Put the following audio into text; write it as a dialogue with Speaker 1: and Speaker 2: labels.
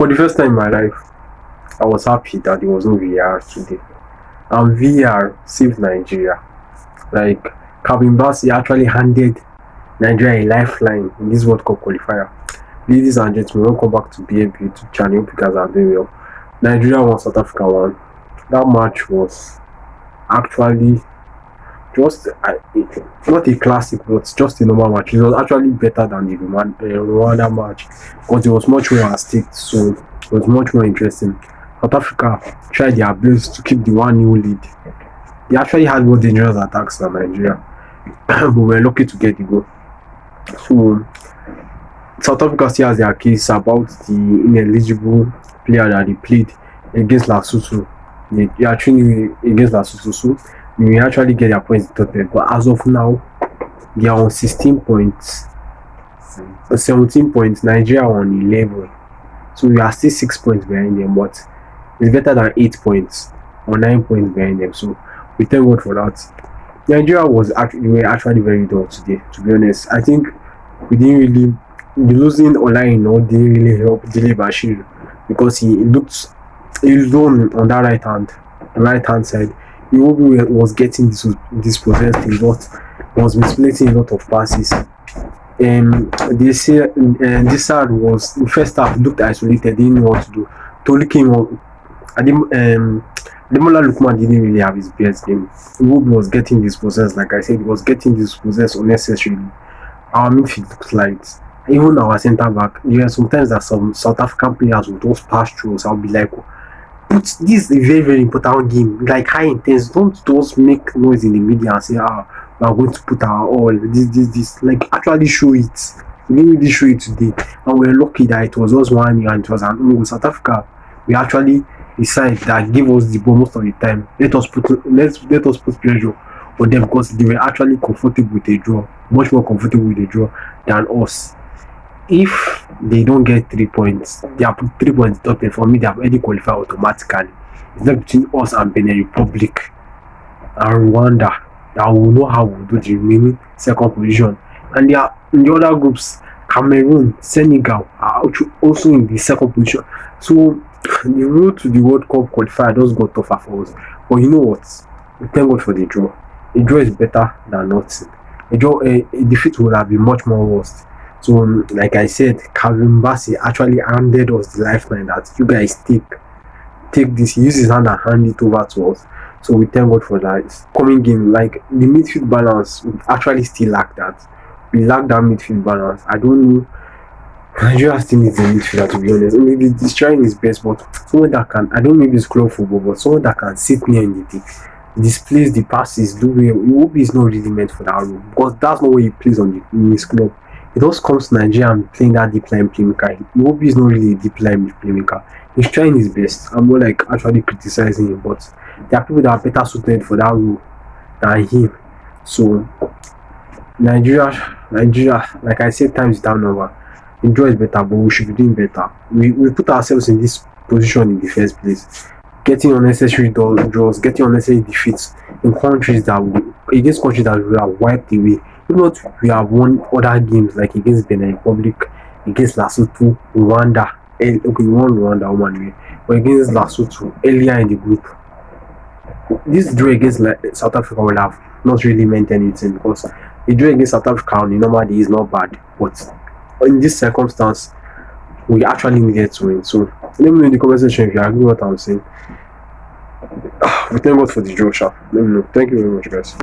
Speaker 1: For the first time in my life, I was happy that there was no VAR today. And VAR saved Nigeria. Like, Bassey actually handed Nigeria a lifeline in this World Cup qualifier. Ladies and gentlemen, welcome back to BAB YouTube channel. Hope you guys are doing well. Nigeria won, South Africa won. That match was actually just not a classic, but just a normal match. It was actually better than the Rwanda match because it was much more at stake, so it was much more interesting. South Africa tried their best to keep the 1-0 lead. They actually had more dangerous attacks than Nigeria, but we were lucky to get the goal. So South Africa still has their case about the ineligible player that they played against Lesotho. They are training against Lesotho, so they may actually get their points deducted. But as of now, they are on 16 points, 17 points. Nigeria on 11, so we are still 6 points behind them. But it's better than 8 points or 9 points behind them. So we thank God for that. Nigeria were actually very dull today. To be honest, I think we didn't really. The losing online didn't really help Dele Bashir because he looked alone on that right hand side. He was getting dispossessed a lot, was misplacing a lot of passes. They say this side was in first half looked isolated, didn't know what to do. Tolu came up. Demola Lookman didn't really have his best game. Iwobi was getting dispossessed, like I said, he was getting dispossessed unnecessarily. Our midfield looked light. Even our centre back, there are sometimes that some South African players would just pass through us. I'll be like, but this is a very, very important game, like high intense. Don't just make noise in the media and say, we are going to put our all, this. Like, actually show it. We didn't really show it today. And we're lucky that it was just 1 year and it was an own. South Africa, we actually decide that give us the ball most of the time. Let us put pressure on them because they were actually comfortable with a draw, much more comfortable with a draw than us. If they don't get 3 points, they are 3 points deducted. For me, they have already qualified automatically. It's not between us and Benin Republic and Rwanda that will know how we'll do the remaining second position. And they are in the other groups. Cameroon, Senegal are also in the second position. So the road to the World Cup qualifier just got tougher for us. But you know what? We thank God for the draw. A draw is better than nothing. A defeat would have been much more worse. So, like I said, Bassey actually handed us the lifeline that you guys take this. He used his hand and hand it over to us. So we thank God for that. Coming game, like the midfield balance, we actually still lack that. We lack that midfield balance. I don't know. Nigeria still needs a midfielder, to be honest. Maybe he's trying his best, but someone that can, I don't know, maybe it's club football, but someone that can sit near in the deep, displays the passes, do well. Iwobi is not really meant for that role because that's not what he plays in his club. It just comes to Nigeria and playing that deep line playmaker. Iwobi is not really a deep line playmaker. He's trying his best. I'm not like actually criticizing him, but there are people that are better suited for that role than him. So Nigeria, like I said, times without number. The draw is better, but we should be doing better. We put ourselves in this position in the first place. Getting unnecessary draws, getting unnecessary defeats in countries that we have wiped away. If not, we have won other games like against Benin Republic, against Lesotho, Rwanda. Okay, we won Rwanda 1-way, but against Lesotho earlier in the group. This draw against South Africa will have not really meant anything because the draw against South Africa on the normal day is not bad, but in this circumstance, we actually needed to win. So let me know in the comment section if you agree with what I'm saying. We thank God for the draw, let me know. Thank you very much, guys.